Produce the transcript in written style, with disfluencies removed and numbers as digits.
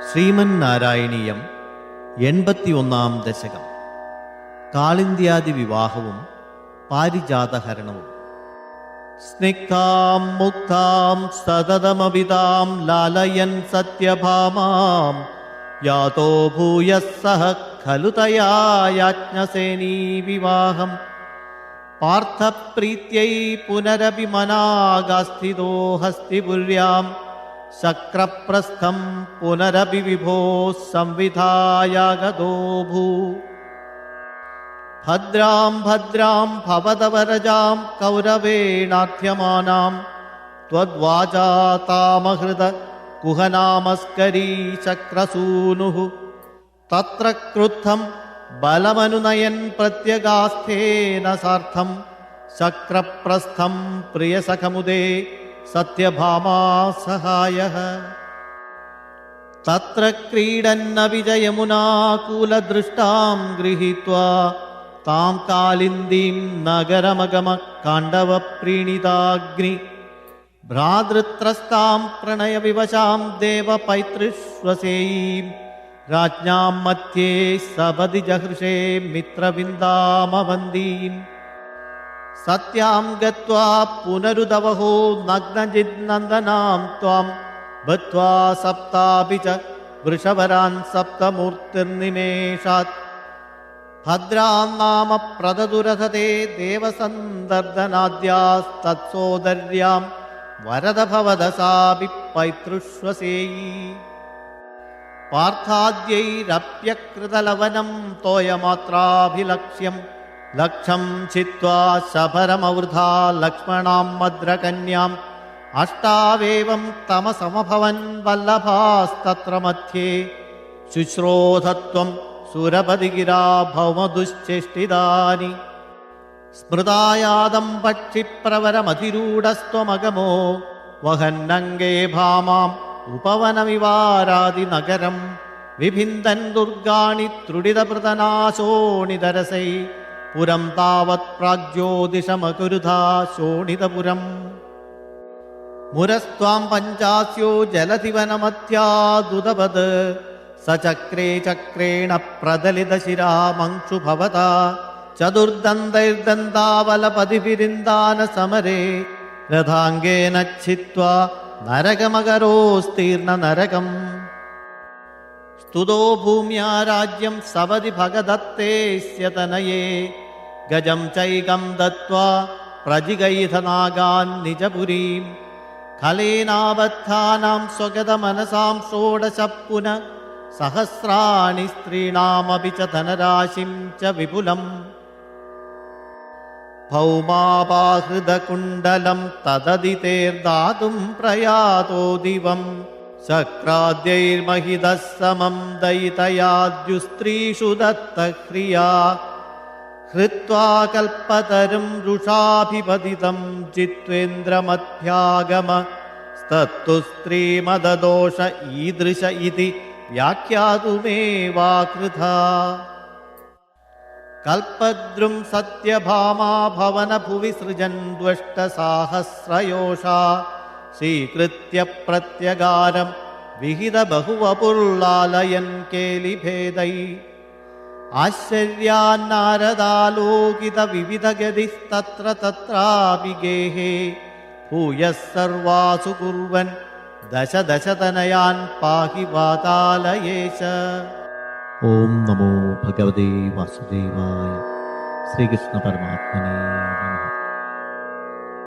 ശ്രീമന്നാരായണീയം 81 ദശകം. കാളിന്ത്യാദി വിവാഹവും പാരിജാതഹരണവും. സ്നിഗ്ധാം മുഗ്ധാം സതതമവിതാം ലാലയൻ സത്യഭാമാം യാതോ ഭൂയഃ സഹ ഖലു തയാ യാജ്ഞസേനീ വിവാഹം പാർത്ഥപ്രീത്यै പുനരപി മനാഗാസ്ഥിതോ ഹസ്തിപുര്യാം ശക്രപ്രസ്ഥം പുനരപി വിഭോ സംവിധായാഗതോ ഭൂ. ഭദ്രാം ഭദ്രാം ഭവതവരജാം കൗരവേണാർത്ഥ്യമാനാം ത്വദ്വാചാ താമഹൃത കുഹനാമസ്കരീ ശക്രസൂനുഃ തത്ര ക്രുദ്ധം ബലമനുനയൻ പ്രത്യഗാസ്ഥേന സാർത്ഥം ശക്രപ്രസ്ഥം പ്രിയസഖമുദേ സത്യഭാമാ സഹായഃ. തത്ര ക്രീഡന്നവിജയമുനാകൂലദൃഷ്ടാം ഗൃഹീത്വാ താം കാലിന്ദീം നഗരമഗമ കാണ്ഡവപ്രീണിതാഗ്നി ഭ്രാതൃത്രസ്താം പ്രണയവിവശാം ദേവപൈതൃഷ്വസേയീം രാജ്ഞാം മധ്യേ സപദി ജഹൃഷേ മിത്രവിന്ദാമവന്തീം. സത്യാം ഗത്വാ പുനരുദവഹോ നഗ്നജിന്നന്ദനാം ത്വാം ബദ്ധ്വാ സപ്താപി ച വൃഷവരാൻ സപ്തമൂർത്തിർനിമേഷാത്. ഭദ്രാം നാമ പ്രദതുരഥതേ ദേവസന്ദർദനാദ്യാസ്തത്സോദര്യാം വരദ ഭവദസാപി പൈതൃഷ്വസേയീ. പാർത്ഥാദ്യൈരപ്യകൃതലവനം തോയമാത്രാഭിലക്ഷ്യം ലക്ഷം ചിത്വാ ശബരമവൃഥാ ലക്ഷ്മണാം മദ്രകന്യാം അഷ്ടാവേവം തമസമഭവൻ വല്ലഭാസ്തത്ര മധ്യേ ശുശ്രോധത്വം സുരപതിഗിരാ ഭൗമദുശ്ചേഷ്ടിതാനി. സ്മൃതായാദം പക്ഷിപ്രവരമതിരൂഢസ്ത്വമഗമോ വഹന്നംഗേ ഭാമാം ഉപവനമിവാരാദിനഗരം വിഭിന്ദൻ ദുർഗാണി ത്രുടിതപൃതനാശോണിതരസൈ പുരം താവത് പ്രാഗ്ജ്യോതിഷമകുരുധാ ശോണിതപുരം. മുരസ്ത്വാം പഞ്ചാസ്യോ ജലധിവനമധ്യാദുദവത് സചക്രേ ചക്രേണ പ്രദലിതശിരാമംക്ഷു ഭവതാ ചതുർദന്തൈർദന്താവലപതിവിരിന്ദാന സമരേ രഥാംഗേന ഛിത്വാ നരകമകരോസ്തീർണ നരകം. സ്തുതോ ഭൂമ്യാ രാജ്യം സവതി ഭഗദത്തേസ്യ തനയേ ഗജം ചൈകം ദത്വാ പ്രജിഗൈധനാഗാൻ നിജപുരീം ഖലേനാബദ്ധാനാം സ്വഗതമനസാം ഷോഡശ പുന സഹസ്രാണി സ്ത്രീണാമപി ച ധനരാശിം ച വിപുലം. ഭൗമാപാഹൃതകുണ്ഡലം തദദിതേർദാതും പ്രയാതോ ദിവം ശക്രാദ്യൈർമഹിതഃ സമം ദയിതയാദ്യുസ്ത്രീഷു ദത്തഹ്രിയാ ഹൃത്വാ കൽപ്പതരും രുഷാഭിപതിതം ജിത്വേന്ദ്രമധ്യാഗമ സ്തത്തു സ്ത്രീമദദോഷ ഈദൃശ ഇതി വ്യാഖ്യാതുമേവാകൃതാ. കൽപദ്രും സത്യഭാമാ ഭവന ഭുവി സൃജൻ ദ്വഷ്ടസാഹസ്രയോഷാ സ്വീകൃത്യ പ്രത്യഗാരം വിഹിത ബഹുവപുർലാലയൻ കേലിഭേദൈ. ആശ്ചര്യാന്നാരദാലോകിത വിവിധഗതിസ്തത്ര തത്രാപി ഗേഹേ ഭൂയഃ സർവാസു കുർവൻ ദശ ദശതനയാൻ പാഹി വാതാലയേശ. ഓം നമോ ഭഗവതേ വാസുദേവായ. ശ്രീകൃഷ്ണ പരമാത്മനേ നമഃ.